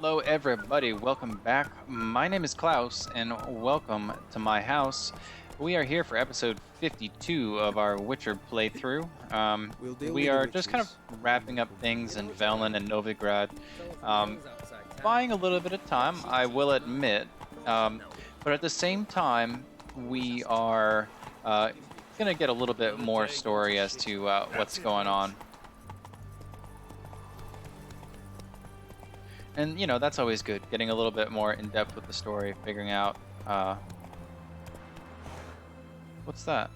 Hello, everybody. Welcome back. My name is Klaus, and welcome to my house. We are here for episode 52 of our Witcher playthrough. We are just kind of wrapping up things in Velen and Novigrad, buying a little bit of time, I will admit. But at the same time, we are going to get a little bit more story as to what's going on. And, you know, that's always good, getting a little bit more in-depth with the story, figuring out, what's that?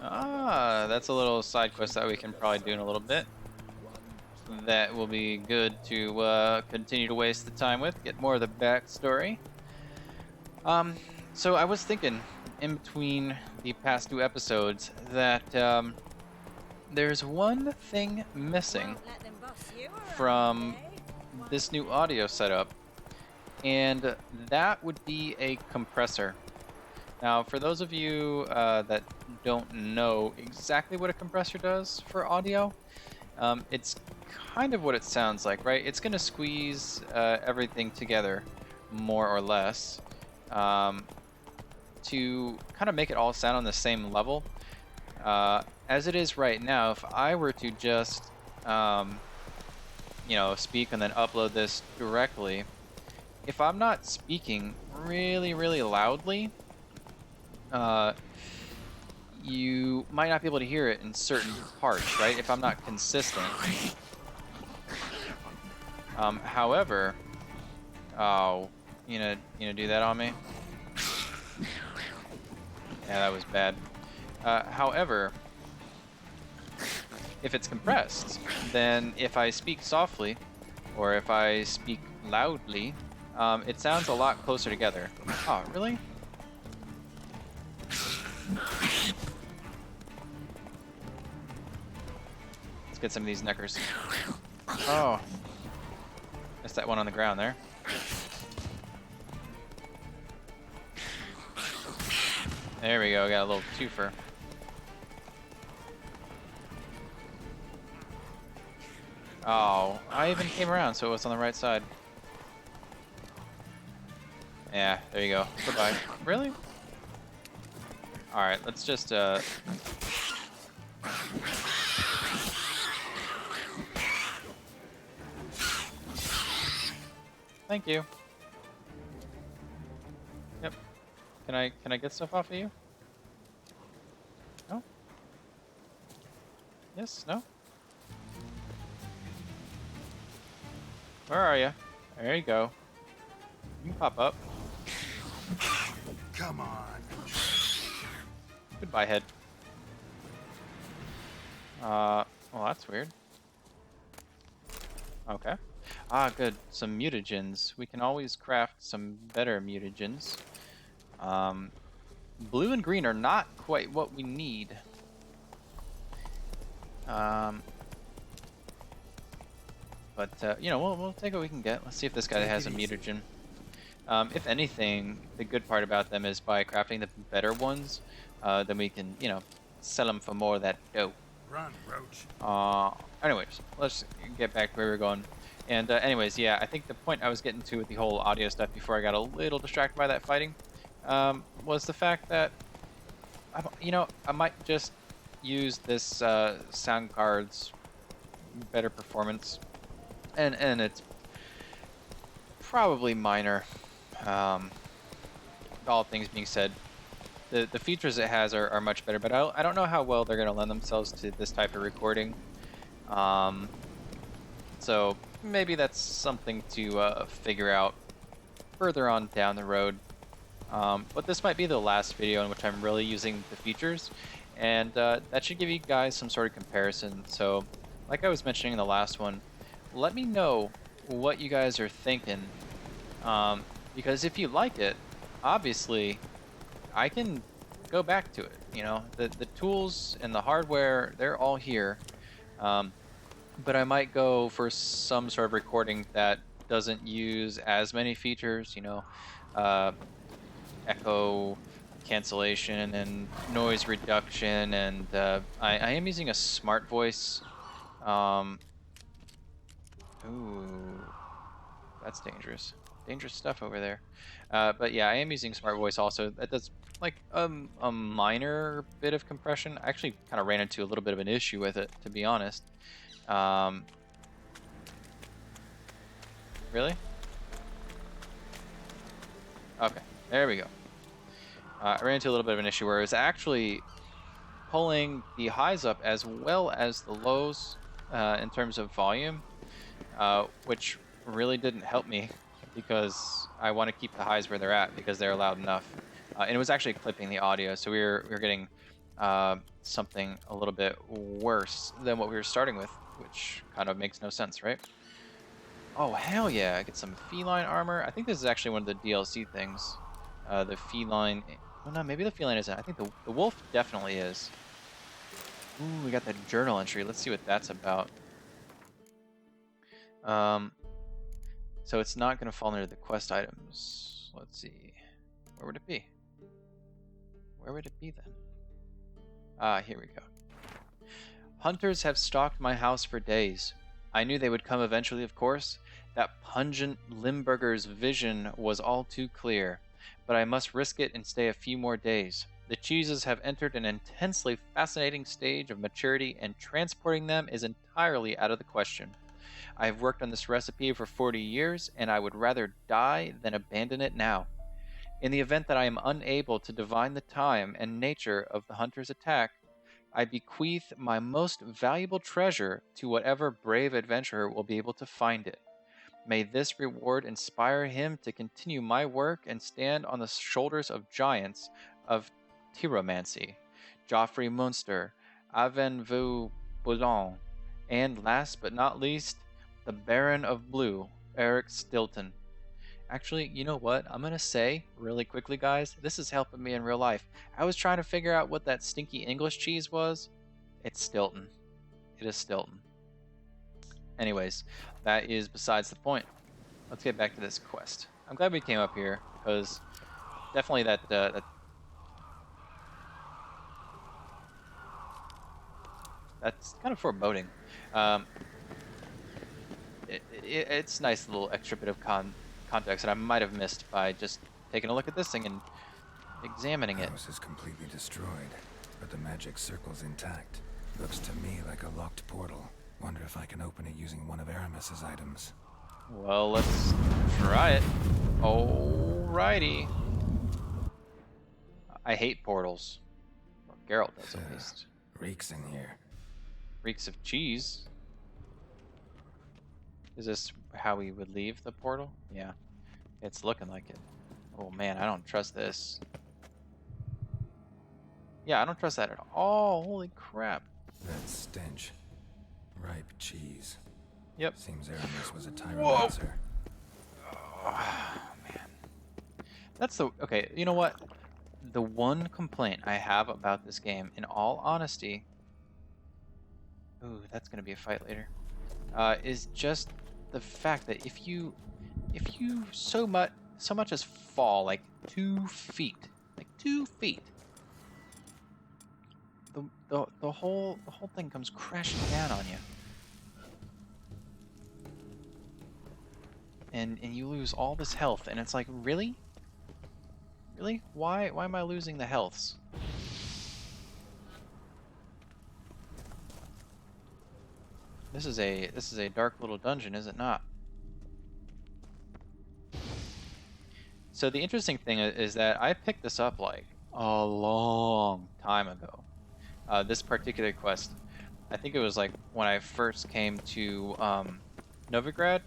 Ah, that's a little side quest that we can probably do in a little bit. That will be good to continue to waste the time with, get more of the backstory. So I was thinking, in between the past two episodes, that there's one thing missing from this new audio setup, and that would be a compressor. Now, for those of you that don't know exactly what a compressor does for audio, it's kind of what it sounds like, right? It's going to squeeze everything together, more or less, to kind of make it all sound on the same level. As it is right now, if I were to just, speak and then upload this directly, if I'm not speaking really, really loudly, you might not be able to hear it in certain parts, right? If I'm not consistent. However, oh, you gonna do that on me? Yeah, that was bad. However, if it's compressed, then if I speak softly, or if I speak loudly, it sounds a lot closer together. Oh, really? Let's get some of these neckers. Oh. Missed that one on the ground there. There we go, got a little twofer. Oh, I even came around so it was on the right side. Yeah, there you go. Goodbye. Really? Alright, let's just, Thank you. Yep. Can I get stuff off of you? No? Yes? No? Where are you? There you go. You can pop up. Come on. Goodbye, head. Well, that's weird. Okay. Ah, good. Some mutagens. We can always craft some better mutagens. Blue and green are not quite what we need. We'll take what we can get. Let's see if this guy has a mutagen. If anything, the good part about them is by crafting the better ones, then we can, sell them for more of that dough. Run, Roach. Anyways, let's get back to where we were going. And anyways, yeah, I think the point I was getting to with the whole audio stuff before I got a little distracted by that fighting, was the fact that, I might just use this sound card's better performance, and it's probably minor. All things being said, the features it has are much better, but I don't know how well they're going to lend themselves to this type of recording. So maybe that's something to figure out further on down the road. But this might be the last video in which I'm really using the features, and that should give you guys some sort of comparison. So, like I was mentioning in the last one, let me know what you guys are thinking, because if you like it, obviously, I can go back to it. The tools and the hardware, they're all here. But I might go for some sort of recording that doesn't use as many features, echo, cancellation and noise reduction, and I am using a smart voice. Ooh, that's dangerous. Dangerous stuff over there. But yeah, I am using smart voice also. That does like a minor bit of compression. I actually kind of ran into a little bit of an issue with it, to be honest. Really? Okay, there we go. I ran into a little bit of an issue where it was actually pulling the highs up as well as the lows in terms of volume, which really didn't help me because I want to keep the highs where they're at because they're loud enough. And it was actually clipping the audio, so we were getting something a little bit worse than what we were starting with, which kind of makes no sense, right? Oh, hell yeah, I get some feline armor. I think this is actually one of the DLC things. The feline... Well, no, maybe the feline isn't. I think the wolf definitely is. Ooh, we got that journal entry. Let's see what that's about. So it's not going to fall under the quest items. Let's see. Where would it be? Where would it be then? Ah, here we go. Hunters have stalked my house for days. I knew they would come eventually, of course. That pungent Limburger's vision was all too clear. But I must risk it and stay a few more days. The cheeses have entered an intensely fascinating stage of maturity, and transporting them is entirely out of the question. I have worked on this recipe for 40 years, and I would rather die than abandon it now. In the event that I am unable to divine the time and nature of the hunter's attack, I bequeath my most valuable treasure to whatever brave adventurer will be able to find it. May this reward inspire him to continue my work and stand on the shoulders of giants of Tyromancy, Geoffrey Munster, Avenvu Boulogne, and last but not least, the Baron of Blue, Eric Stilton. Actually, you know what? I'm going to say really quickly, guys, this is helping me in real life. I was trying to figure out what that stinky English cheese was. It's Stilton. It is Stilton. Anyways, that is besides the point. Let's get back to this quest. I'm glad we came up here because definitely that's kind of foreboding. It's a nice little extra bit of context that I might have missed by just taking a look at this thing and examining it. The house is completely destroyed, but the magic circle's intact. Looks to me like a locked portal. Wonder if I can open it using one of Aramis's items. Well, let's try it. Alrighty. I hate portals. Or Geralt does, at least. Reeks in here. Reeks of cheese. Is this how we would leave the portal? Yeah. It's looking like it. Oh man, I don't trust this. Yeah, I don't trust that at all. Holy crap. That stench. Ripe cheese. Yep. Seems Aramis was a Tyromancer. Oh, man. That's the... Okay, you know what? The one complaint I have about this game, in all honesty... Ooh, that's going to be a fight later. Is just the fact that if you so much as fall like 2 feet, the whole thing comes crashing down on you, and you lose all this health, and it's like, really, why am I losing the healths? This is a dark little dungeon, is it not? So the interesting thing is that I picked this up like a long time ago. This particular quest, I think it was like when I first came to Novigrad,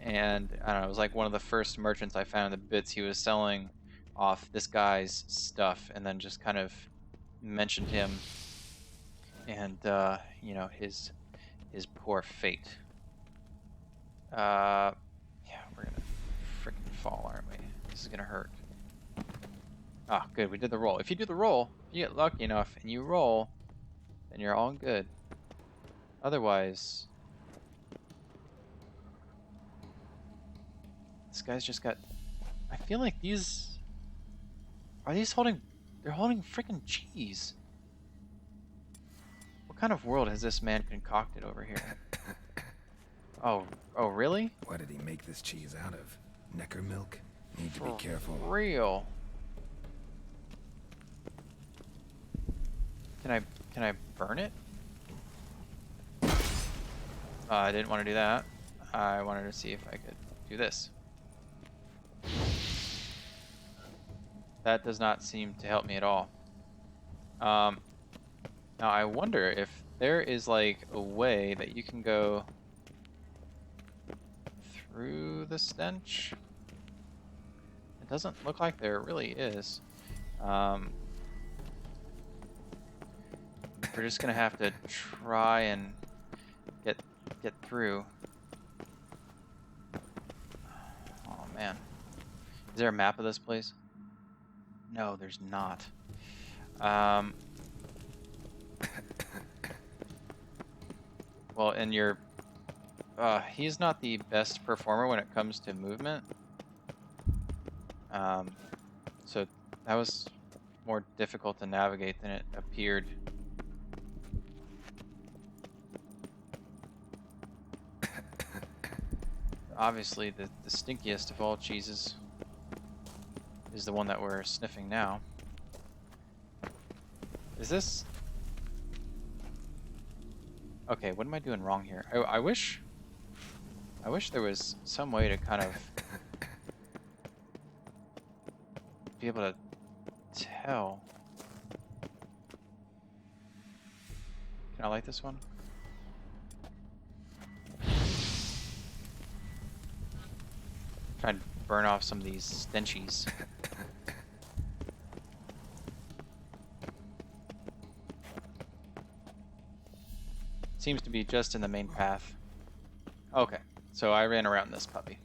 and I don't know, it was like one of the first merchants I found in the bits. He was selling off this guy's stuff, and then just kind of mentioned him and you know, his poor fate. Yeah, we're gonna freaking fall, aren't we? This is gonna hurt. Ah, good, we did the roll. If you do the roll, if you get lucky enough and you roll, then you're all good. Otherwise, this guy's just got... I feel like these... Are these holding They're holding freaking cheese. What kind of world has this man concocted over here? Oh, oh, really? What did he make this cheese out of? Necker milk? Need to be For careful. real? Can I burn it? I didn't want to do that. I wanted to see if I could do this. That does not seem to help me at all. Now I wonder if there is like a way that you can go through the stench. It doesn't look like there really is. We're just gonna have to try and get through. Oh man. Is there a map of this place? No, there's not. Well, and he's not the best performer when it comes to movement. So that was more difficult to navigate than it appeared. Obviously, the stinkiest of all cheeses is the one that we're sniffing now. Is this... Okay, what am I doing wrong here? I wish there was some way to kind of be able to tell. Can I light this one? Try and burn off some of these stenchies. Seems to be just in the main path. Okay, so I ran around this puppy.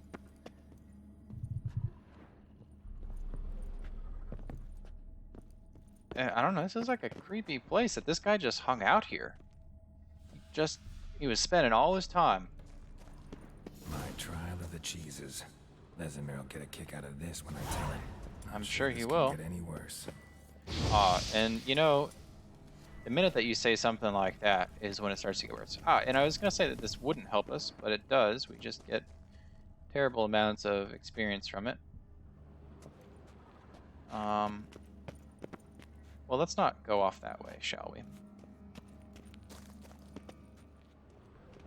I don't know, this is like a creepy place that this guy just hung out here. He was spending all his time. My trial of the cheeses. Lesimir will get a kick out of this when I tell him. I'm sure he this will. Can't get any worse. And you know, the minute that you say something like that is when it starts to get worse. And I was going to say that this wouldn't help us, but it does. We just get terrible amounts of experience from it. Well, let's not go off that way, shall we?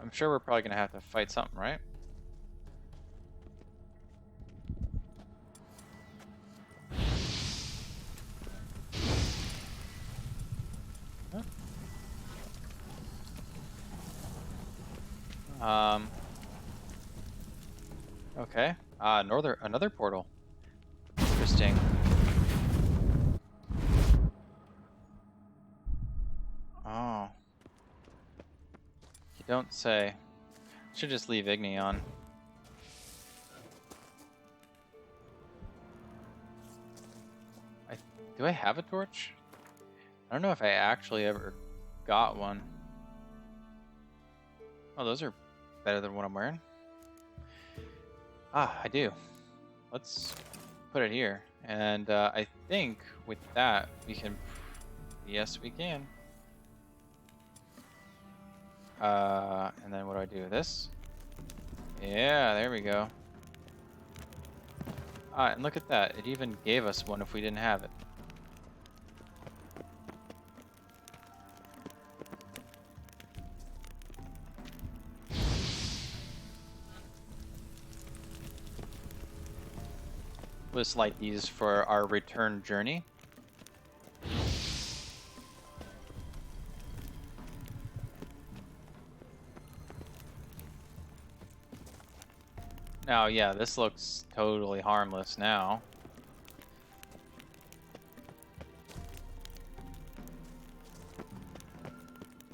I'm sure we're probably going to have to fight something, right? Okay. Another portal. Interesting. Oh. You don't say. Should just leave Igni on. Do I have a torch? I don't know if I actually ever got one. Oh, those are better than what I'm wearing. I do. Let's put it here. And I think with that we can... Yes, we can. And then what do I do? This? Yeah, there we go. And look at that. It even gave us one if we didn't have it. Let's light these for our return journey. Now, yeah, this looks totally harmless now.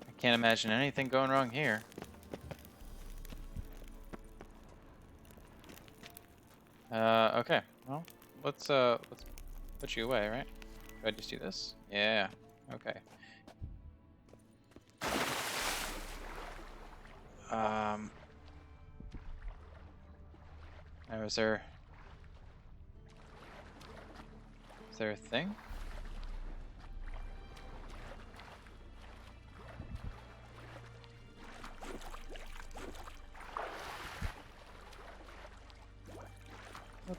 I can't imagine anything going wrong here. Okay. Well, let's put you away, right? Should I just do this? Yeah. Okay. Now is there a thing?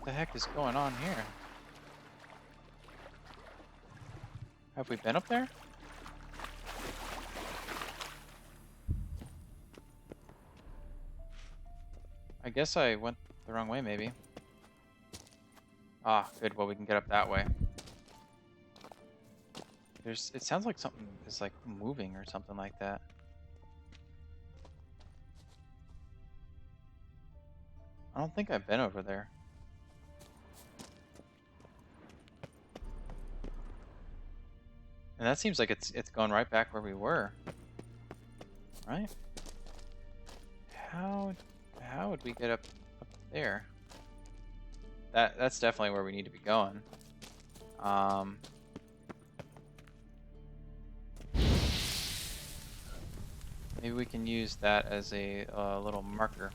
the heck is going on here? Have we been up there? I guess I went the wrong way, maybe. Ah, good. Well, we can get up that way. It sounds like something is like moving or something like that. I don't think I've been over there. And that seems like it's going right back where we were. Right? How would we get up there? That's definitely where we need to be going. Maybe we can use that as a little marker.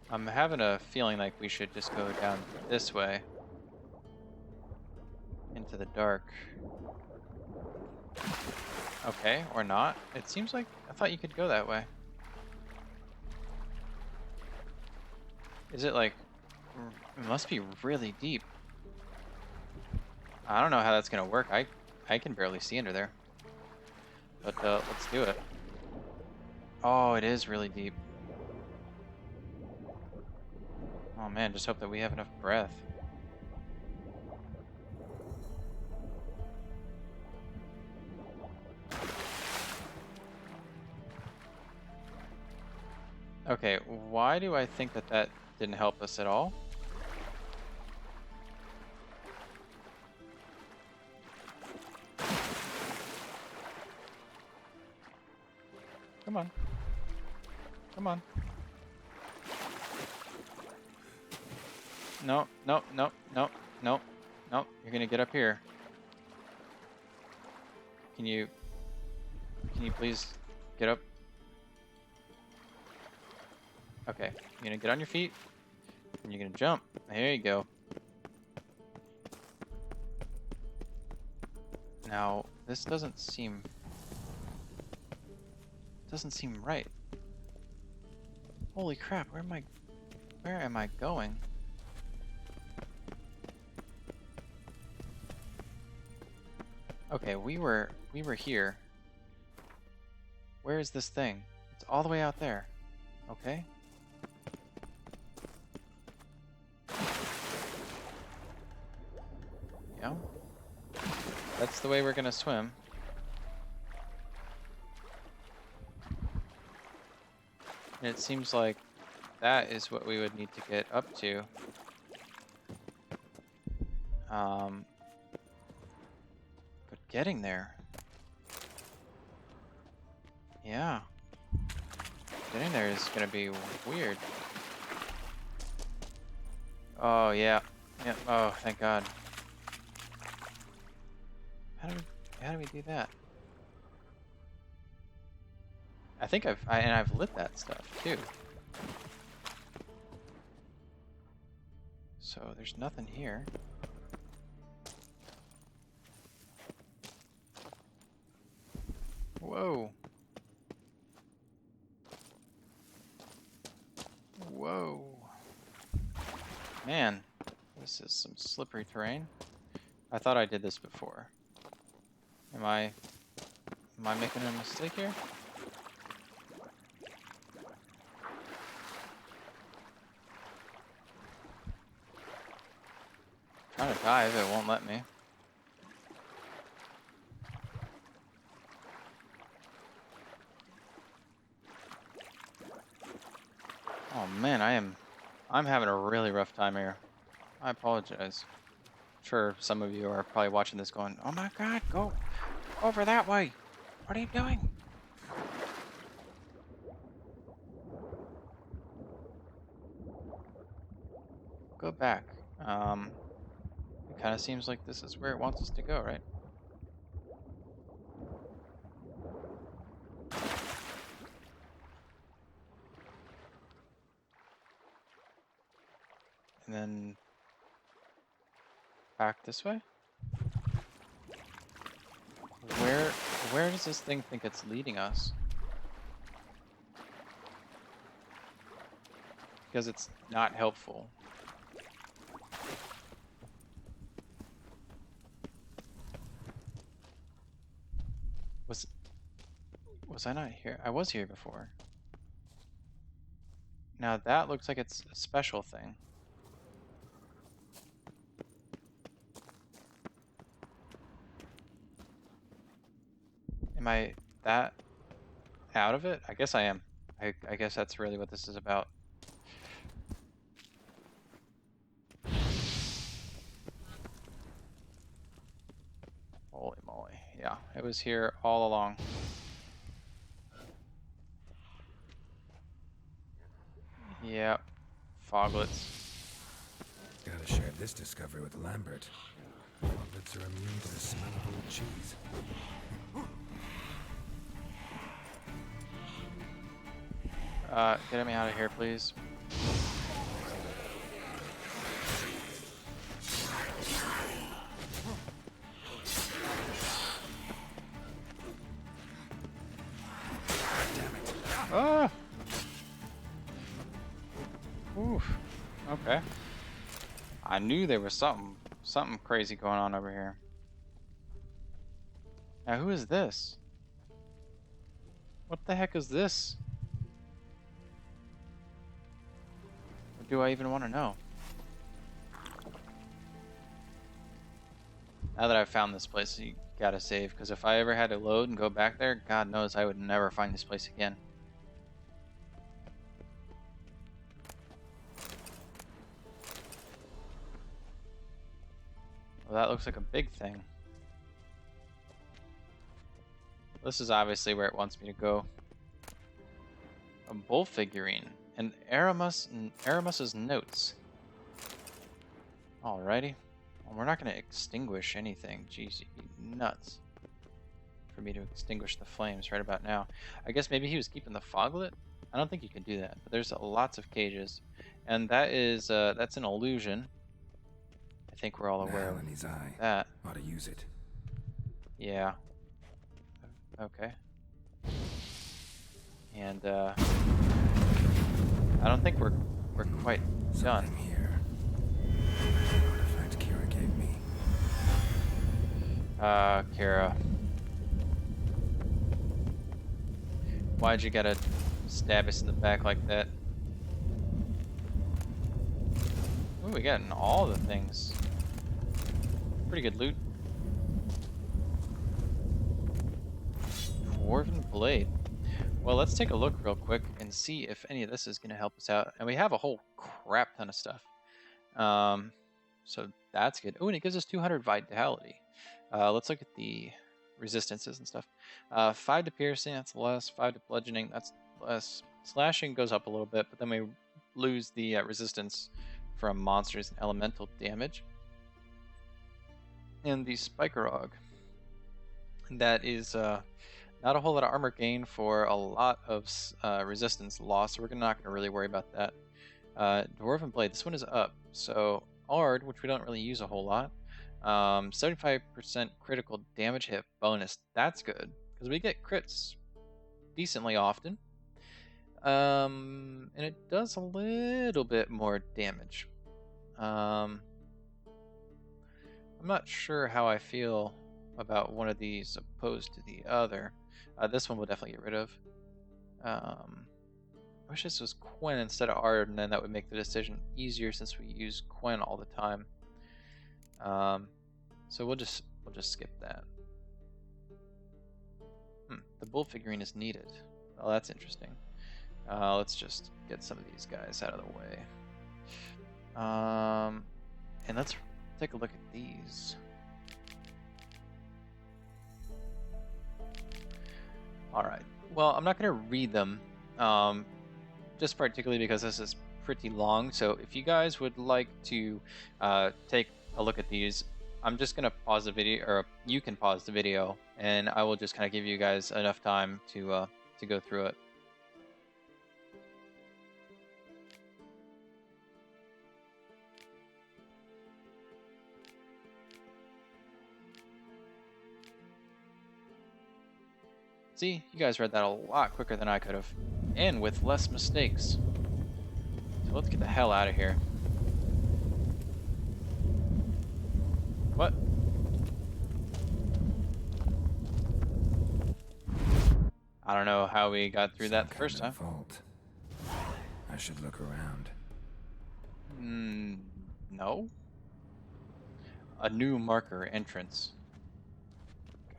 I'm having a feeling like we should just go down this way into the dark. Okay, or not. It seems like I thought you could go that way. Is it like... It must be really deep. I don't know how that's gonna work. I can barely see under there. But let's do it. Oh, it is really deep. Oh man, just hope that we have enough breath. Okay, why do I think that that didn't help us at all? Come on. Come on. No, no, no, no, no, no. You're gonna get up here. Can you please get up? Okay, you're gonna get on your feet and you're gonna jump. There you go. Now, this doesn't seem right. Holy crap, where am I going? Okay, we were here. Where is this thing? It's all the way out there. Okay. Yeah. That's the way we're gonna swim. And it seems like that is what we would need to get up to. But getting there. Yeah. Getting there is gonna be weird. Oh yeah. Yeah. Oh, thank God. How do we do that? I think I've lit that stuff too. So there's nothing here. Whoa. Whoa. Man, this is some slippery terrain. I thought I did this before. Am I making a mistake here? Trying to dive, it won't let me. Oh man, I'm having a really rough time here. I apologize. I'm sure some of you are probably watching this going, "Oh my God, go over that way. What are you doing?" Go back. It kind of seems like this is where it wants us to go, right? And then back this way? Where does this thing think it's leading us? because it's not helpful. Was I not here? I was here before. Now that looks like it's a special thing. Am I that out of it? I guess I am. I guess that's really what this is about. Holy moly. Yeah, it was here all along. Yep. Foglets. Gotta share this discovery with Lambert. Foglets are immune to the smell of old cheese. Get me out of here, please. Ah! Oof. Okay. I knew there was something crazy going on over here. Now who is this? What the heck is this? Or do I even want to know? Now that I've found this place, you gotta save, because if I ever had to load and go back there, God knows I would never find this place again. Well, that looks like a big thing. This is obviously where it wants me to go. A bull figurine and Aramus's notes. Alrighty. Well, we're not going to extinguish anything. Jeez, you'd be nuts for me to extinguish the flames right about now. I guess maybe he was keeping the foglet? I don't think you can do that, but there's lots of cages. And that is, that's an illusion. I think we're all aware of his eye. that. Ought to use it. Yeah. Okay. And, I don't think we're quite done. Something here. Artifact Kira gave me. Kira. Why'd you gotta stab us in the back like that? Ooh, we got all the things. Pretty good loot. Dwarven blade. Well, let's take a look real quick and see if any of this is going to help us out. And we have a whole crap ton of stuff. So that's good. Oh, and it gives us 200 vitality. Let's look at the resistances and stuff. 5 to piercing, that's less. 5 to bludgeoning, that's less. Slashing goes up a little bit, but then we lose the resistance from monsters and elemental damage. And the Spikerog. That is not a whole lot of armor gain for a lot of resistance loss, so we're not going to really worry about that. Dwarven Blade, this one is up. So Ard, which we don't really use a whole lot, 75% critical damage hit bonus. That's good, because we get crits decently often. And it does a little bit more damage. I'm not sure how I feel about one of these opposed to the other. This one we'll definitely get rid of. I wish this was Quen instead of Ard, and then that would make the decision easier since we use Quen all the time. So we'll just skip that. The bull figurine is needed. Oh, that's interesting. Let's just get some of these guys out of the way. And let's take a look at these. Alright, well, I'm not going to read them, just particularly because this is pretty long, so if you guys would like to take a look at these, I'm just going to pause the video, or you can pause the video, and I will just kind of give you guys enough time to go through it. See, you guys read that a lot quicker than I could have, and with less mistakes. So let's get the hell out of here. What? I don't know how we got through that the first time. Vault. I should look around. No. A new marker entrance.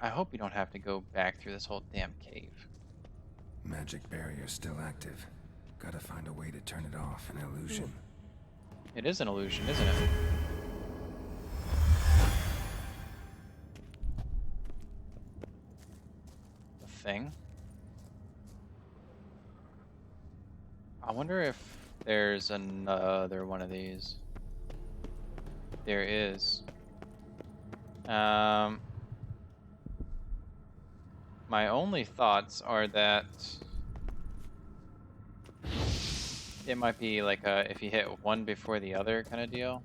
I hope we don't have to go back through this whole damn cave. Magic barrier still active. Gotta find a way to turn it off. An illusion. It is an illusion, isn't it? A thing. I wonder if there's another one of these. There is. My only thoughts are that it might be like a if you hit one before the other kind of deal.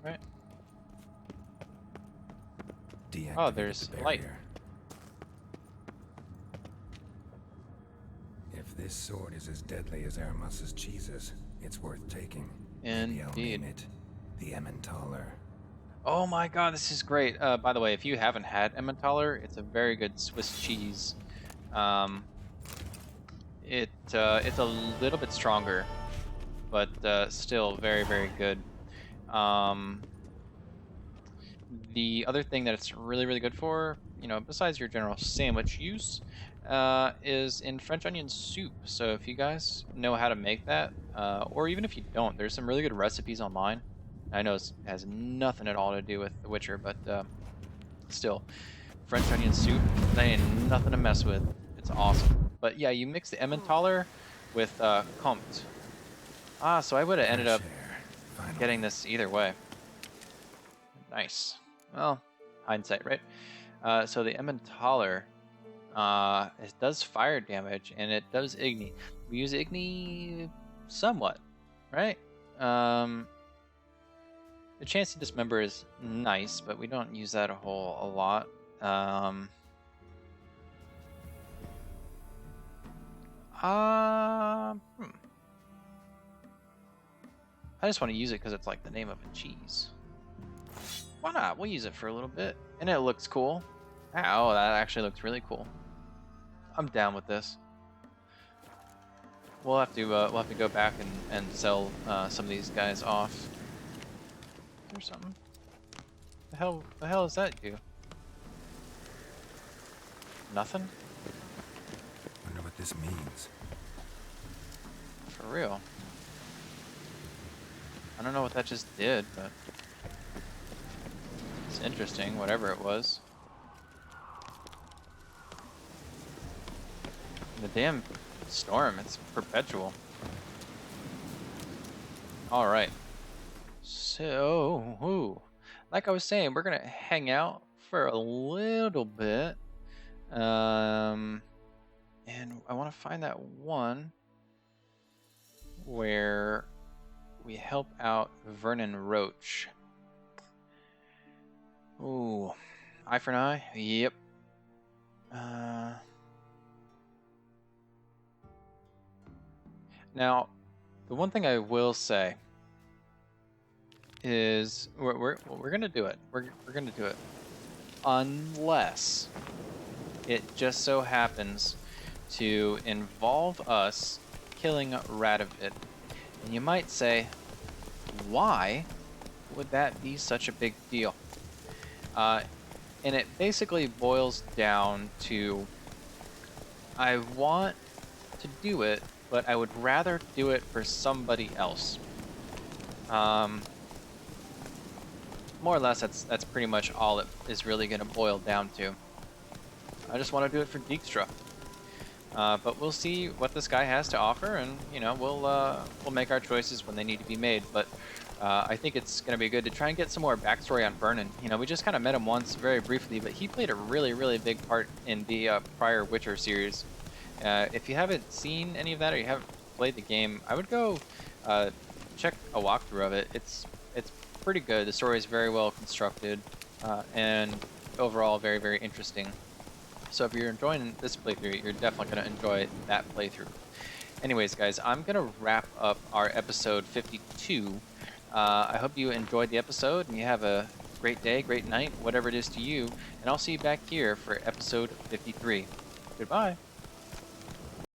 Right? Oh, there's light. If this sword is as deadly as Aramus's cheeses, it's worth taking. Maybe I'll name Indeed. it the Emmentaler. Oh my god, this is great. By the way, if you haven't had Emmentaler, it's a very good Swiss cheese. It's a little bit stronger, but still very, very good. The other thing that it's really, really good for, you know, besides your general sandwich use, is in French onion soup. So if you guys know how to make that, or even if you don't, there's some really good recipes online. I know it has nothing at all to do with The Witcher, but still, French onion soup, that ain't nothing to mess with. It's awesome. But yeah, you mix the Emmentaler with Comte. So I would have ended up getting this either way. Nice. Well, hindsight, right? So the Emmentaler, it does fire damage and it does Igni. We use Igni somewhat, right? The chance to dismember is nice, but we don't use that a lot. I just want to use it because it's like the name of a cheese. Why not? We'll use it for a little bit, and it looks cool. Oh, that actually looks really cool. I'm down with this. We'll have to go back and sell some of these guys off. Or something. The hell does that do? Nothing? Wonder what this means. For real. I don't know what that just did, but it's interesting, whatever it was. The damn storm, it's perpetual. Alright. So, like I was saying, we're gonna hang out for a little bit, and I want to find that one where we help out Vernon Roach. Ooh, eye for an eye. Yep. Now, the one thing I will say is we're gonna do it. We're gonna do it, unless it just so happens to involve us killing Radovid. And you might say, why would that be such a big deal? And it basically boils down to I want to do it, but I would rather do it for somebody else. More or less, that's pretty much all it is really going to boil down to. I just want to do it for Dijkstra. But we'll see what this guy has to offer, and you know we'll make our choices when they need to be made. But I think it's going to be good to try and get some more backstory on Vernon. You know, we just kind of met him once, very briefly, but he played a really, really big part in the prior Witcher series. If you haven't seen any of that or you haven't played the game, I would go check a walkthrough of it. It's pretty good. The story is very well constructed, and overall very, very interesting. So if you're enjoying this playthrough, you're definitely going to enjoy that playthrough. Anyways, guys, I'm going to wrap up our episode 52. I hope you enjoyed the episode and you have a great day, great night, whatever it is to you. And I'll see you back here for episode 53. Goodbye.